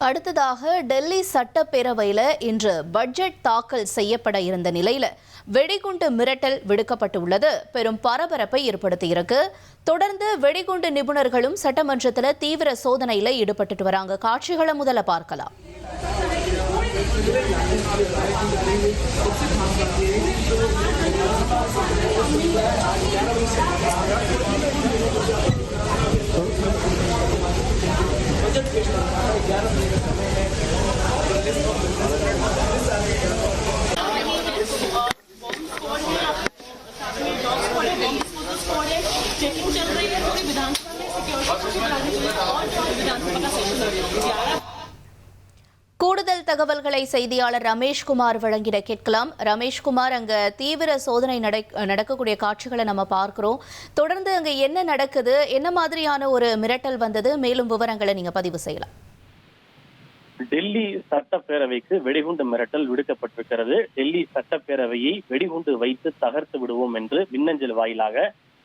அடுத்ததாக டெல்லி சட்டப்பேரவையில் இன்று பட்ஜெட் தாக்கல் செய்யப்பட இருந்த நிலையில் வெடிகுண்டு மிரட்டல் விடுக்கப்பட்டுள்ளது பெரும் பரபரப்பை ஏற்படுத்தியிருக்கு. தொடர்ந்து வெடிகுண்டு நிபுணர்களும் சட்டமன்றத்தில் தீவிர சோதனையில் ஈடுபட்டு வராங்க. காட்சிகளை முதல்ல பார்க்கலாம். चेकिंग चल रही है पूरी विधानसभा में सिक्योरिटी और विधानसभा का सेशन हो गया। கூடுதல் தகவல்களை செய்தியாளர் ரமேஷ்குமார் வழங்கிட கேட்கலாம். ரமேஷ்குமார், அங்க தீவிர சோதனை நடக்கக்கூடிய காட்சிகளை நம்ம பார்க்கிறோம். தொடர்ந்து அங்க என்ன நடக்குது, என்ன மாதிரியான ஒரு மிரட்டல் வந்தது, மேலும் விவரங்களை நீங்க பதிவு செய்யலாம். டெல்லி சட்டப்பேரவைக்கு வெடிகுண்டு மிரட்டல் விடுக்கப்பட்டிருக்கிறது. டெல்லி சட்டப்பேரவையை வெடிகுண்டு வைத்து தகர்த்து விடுவோம் என்று மின்னஞ்சல் வாயிலாக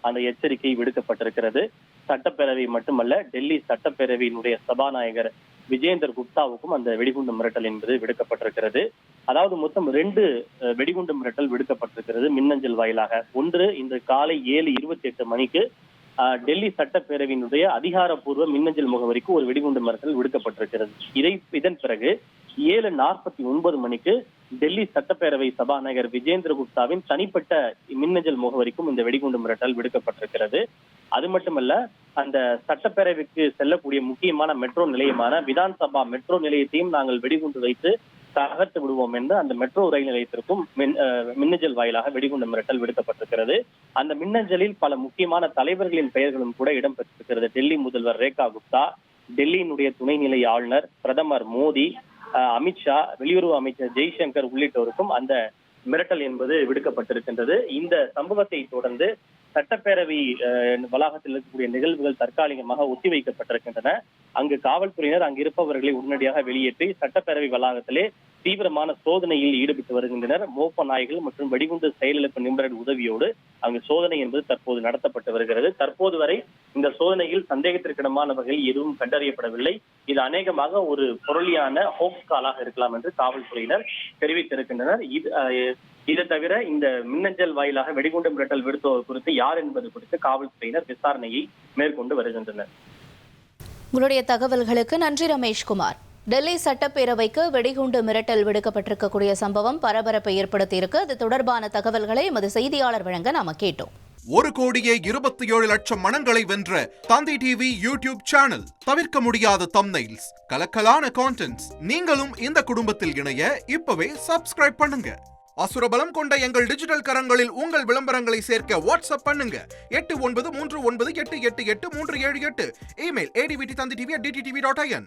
அந்த எச்சரிக்கை விடுக்கப்பட்டிருக்கிறது. சட்டப்பேரவை மட்டுமல்ல, டெல்லி சட்டப்பேரவையினுடைய சபாநாயகர் விஜேந்தர் குப்தாவுக்கும் அந்த வெடிகுண்டு மிரட்டல் என்பது விடுக்கப்பட்டிருக்கிறது. அதாவது மொத்தம் 2 வெடிகுண்டு மிரட்டல் விடுக்கப்பட்டிருக்கிறது மின்னஞ்சல் வாயிலாக. ஒன்று, இன்று காலை 7:28 மணிக்கு டெல்லி சட்டப்பேரவையினுடைய அதிகாரப்பூர்வ மின்னஞ்சல் முகவரிக்கு ஒரு வெடிகுண்டு மிரட்டல் விடுக்கப்பட்டிருக்கிறது. இதன் பிறகு 7:49 மணிக்கு டெல்லி சட்டப்பேரவை சபாநாயகர் விஜேந்திர குப்தாவின் தனிப்பட்ட மின்னஞ்சல் முகவரிக்கும் இந்த வெடிகுண்டு மிரட்டல் விடுக்கப்பட்டிருக்கிறது. அது மட்டுமல்ல, அந்த சட்டப்பேரவைக்கு செல்லக்கூடிய முக்கியமான மெட்ரோ நிலையமான விதான்சபா மெட்ரோ நிலையத்தையும் நாங்கள் வெடிகுண்டு வைத்து தகர்த்து விடுவோம் என்று அந்த மெட்ரோ ரயில் நிலையத்திற்கும் மின்னஞ்சல் வாயிலாக வெடிகுண்டு மிரட்டல் விடுக்கப்பட்டிருக்கிறது. அந்த மின்னஞ்சலில் பல முக்கியமான தலைவர்களின் பெயர்களும் கூட இடம்பெற்றிருக்கிறது. டெல்லி முதல்வர் ரேகா குப்தா, டெல்லியினுடைய துணைநிலை ஆளுநர், பிரதமர் மோடி, அமித்ஷா, வெளியுறவு அமைச்சர் ஜெய்சங்கர் உள்ளிட்டோருக்கும் அந்த மிரட்டல் என்பது விடுக்கப்பட்டிருக்கின்றது. இந்த சம்பவத்தை தொடர்ந்து சட்டப்பேரவை வளாகத்தில் இருக்கக்கூடிய நிகழ்வுகள் தற்காலிகமாக ஒத்திவைக்கப்பட்டிருக்கின்றன. அங்கு காவல்துறையினர் அங்கு இருப்பவர்களை உடனடியாக வெளியேற்றி சட்டப்பேரவை வளாகத்திலே தீவிரமான சோதனையில் ஈடுபட்டு வருகின்றனர். மோப்ப நாய்கள் மற்றும் வெடிகுண்டு செயலிழப்பு நிபுணர்கள் உதவியோடு அங்கு சோதனை என்பது தற்போது நடத்தப்பட்டு வருகிறது. தற்போது வரை இந்த சோதனையில் சந்தேகத்திற்கிடமான வகையில் எதுவும் கண்டறியப்படவில்லை. இது அநேகமாக ஒரு பொருளியான ஹோக்ஸ் காலாக இருக்கலாம் என்று காவல்துறையினர் தெரிவித்திருக்கின்றனர். இது தவிர இந்த மின்னஞ்சல் வாயிலாக வெடிகுண்டு மிரட்டல் விடுத்தோர் குறித்து யார் என்பது குறித்து காவல்துறையினர் விசாரணையை மேற்கொண்டு வருகின்றனர். உங்களுடைய தகவல்களுக்கு நன்றி ரமேஷ்குமார். டெல்லி சட்டப்பேரவைக்கு வெடிகுண்டு மிரட்டல் விடுக்கப்பட்டிருக்கக்கூடிய சம்பவம் பரபரப்பை ஏற்படுத்தியிருக்கு. அது தொடர்பான தகவல்களை எமது செய்தியாளர் வழங்க நாம கேட்டோம். 1,27,00,000 மனங்களை வென்ற தந்தி டிவி யூடியூப் சேனல். தவிர்க்க முடியாத தம்ப்நெயில்ஸ், கலக்கலான கான்டென்ட்ஸ். நீங்களும் இந்த குடும்பத்தில் இணைய இப்பவே சப்ஸ்கிரைப் பண்ணுங்க. அசுரபலம் கொண்ட எங்கள் டிஜிட்டல் கரங்களில் உங்கள் விளம்பரங்களை சேர்க்க வாட்ஸ்அப் பண்ணுங்க. 8939888378. Email advtthanditv@dttv.in.